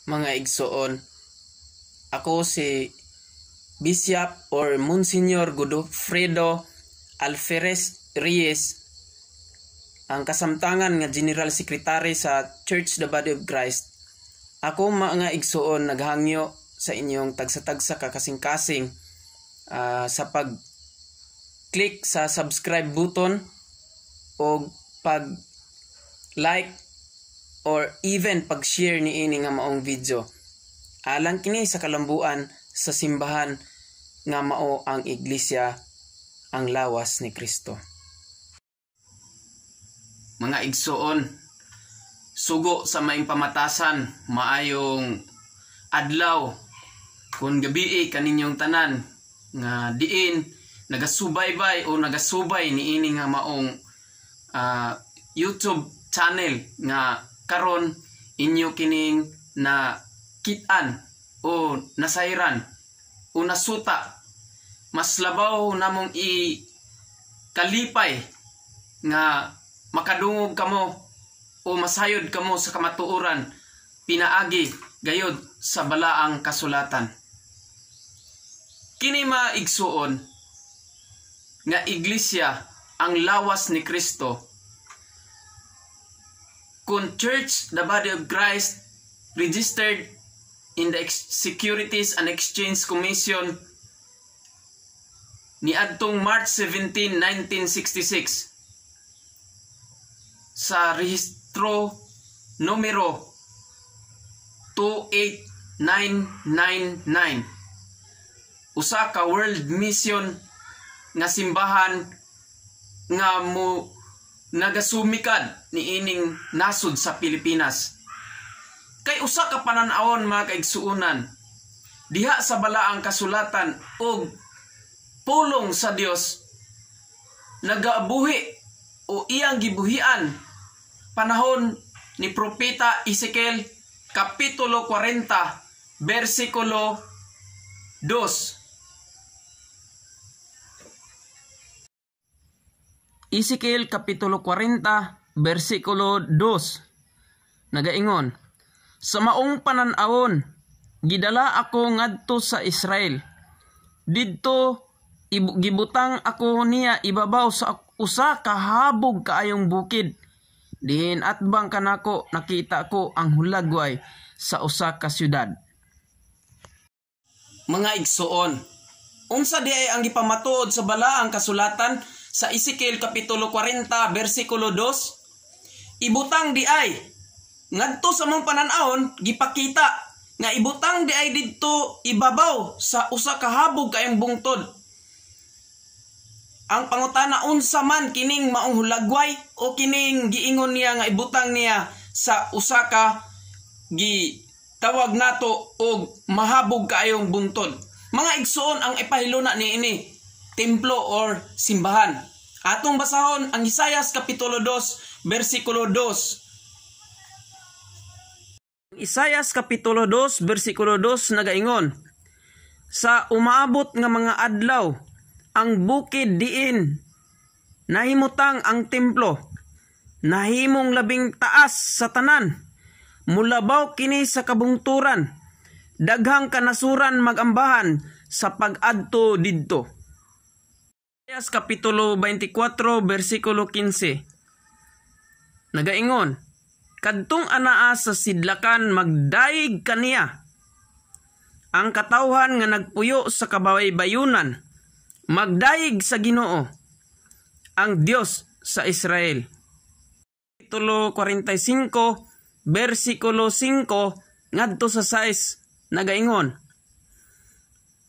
mga igsoon. Ako si Bishop or Monsignor Godofredo Alferez Reyes, ang kasamtangan nga General Secretary sa Church the Body of Christ. Ako mga igsoon naghangyo sa inyong tagsa-tagsa kakasing-kasing sa pag-click sa subscribe button o pag-like or even pag-share ni ini nga maong video. Alang kini sa kalambuan sa simbahan nga mao ang iglesia, ang lawas ni Kristo. Mga igsoon, sugo sa maing pamatasan, maayong adlaw kun gabi kaninyong tanan nga diin nagasubaybay o nagasubay ni ini nga maong YouTube channel nga karon inyo kining na kitan o nasayran o nasuta. Mas labaw namong i kalipay nga makadungog kamo o masayod kamo sa kamatuoran pinaagi gayod sa balaang kasulatan. Kini maigsuon nga iglesia ang lawas ni Kristo. Kung Church the Body of Christ registered in the Securities and Exchange Commission ni adtong March 17, 1966 sa rehistro numero 28999, usa ka world mission nga simbahan nga mo nagasumikad ni ining nasud sa Pilipinas. Kay usa ka panan-awon mga kaigsuunan diha sa balaang kasulatan og pulong sa Dios nagaabuhi o iyang gibuhian panahon ni Propeta Ezekiel Kapitulo 40 versikulo 2. Ezekiel Kapitulo 40 versikulo 2 nagaingon, sa maong panan-awon gidala ako ngadto sa Israel, didto gibutang ako niya ibabaw sa usa ka habog kaayong bukid. Dihin atbang kanako nakita ko ang hulagway sa usa ka syudad. Mga igsoon, unsa di ay ang gipamatuod sa balaang kasulatan sa Ezekiel Kapitulo 40 versikulo 2? Ibutang di ay ngadto sa mong panan-awon gipakita nga ibutang di ay didto ibabaw sa usa ka habog kaayong bungtod. Ang pangutana, unsa man kining maong hulagway o kining giingon niya nga ibutang niya sa usa ka gitawag nato og mahabog kaayong buntod. Mga igsoon, ang ipahiluna ni ini templo or simbahan. Atong basahon ang Isayas Kapitulo 2 versikulo 2. Isayas Kapitulo 2 versikulo 2 nagaingon, sa umaabot nga mga adlaw ang bukid diin nahimutang ang templo, nahimong labing taas sa tanan, mulabaw kini sa kabungturan, daghang kanasuran magambahan sa pag-adto didto. Isaias Kapitulo 24 versikulo 15 nagaingon, kadtong anaa sa sidlakan magdaig kaniya, ang katawhan nga nagpuyo sa kabaybayunan magdaig sa Ginoo, ang Dios sa Israel. Kapitulo 45 versikulo 5 ngadto sa 6 nagaingon,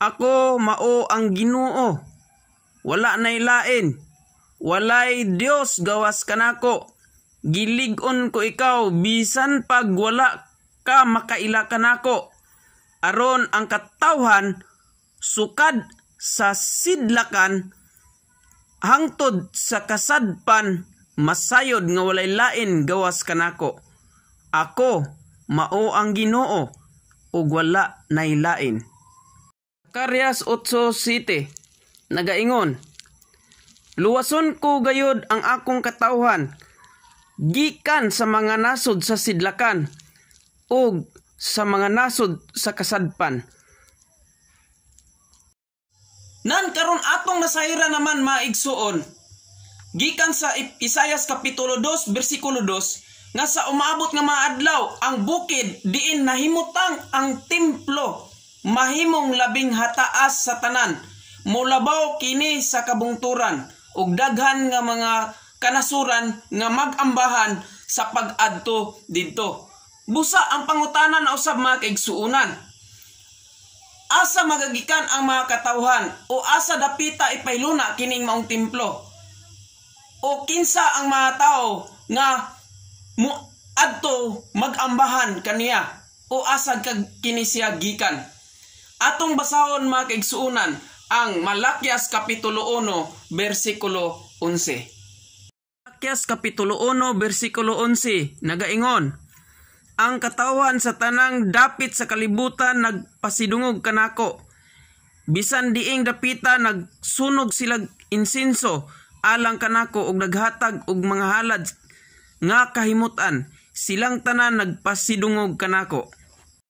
ako mao ang Ginoo, wala nay lain, walay Dios gawas kanako, gilig-on ko ikaw bisan pag wala ka makaila kanako, aron ang katawhan sukad sa sidlakan hangtod sa kasadpan masayod nga walay lain gawas kanako. Ako mao ang Ginoo ug wala nay lain. Zakarias 8:7 nagaingon, luwason ko gayod ang akong katawhan gikan sa mga nasod sa sidlakan ug sa mga nasod sa kasadpan. Nan karon atong nasayra naman maigsuon gikan sa Isaias kapitulo 2 bersikulo 2 nga sa umaabot nga mga adlaw ang bukid diin nahimutang ang templo mahimong labing hataas sa tanan, mulabaw kini sa kabungturan ug daghan nga mga kanasuran nga magambahan sa pag-adto didto. Busa ang pangutanan na usab mga kaigsuunan. Asa magagikan ang mga katawhan o asa dapita ipayluna kining maong templo? O kinsa ang mga tao nga adto magambahan kaniya o asa kini siya gikan? Atong basahon mga kaigsuunan ang Malakias kapitulo 1 bersikulo 11. Malakias kapitulo 1 bersikulo 11 nagaingon, ang katawan sa tanang dapit sa kalibutan nagpasidungog kanako. Bisan diing dapita nagsunog sila insinso alang kanako ug naghatag og mga halad nga kahimutan. Silang tanan nagpasidungog kanako.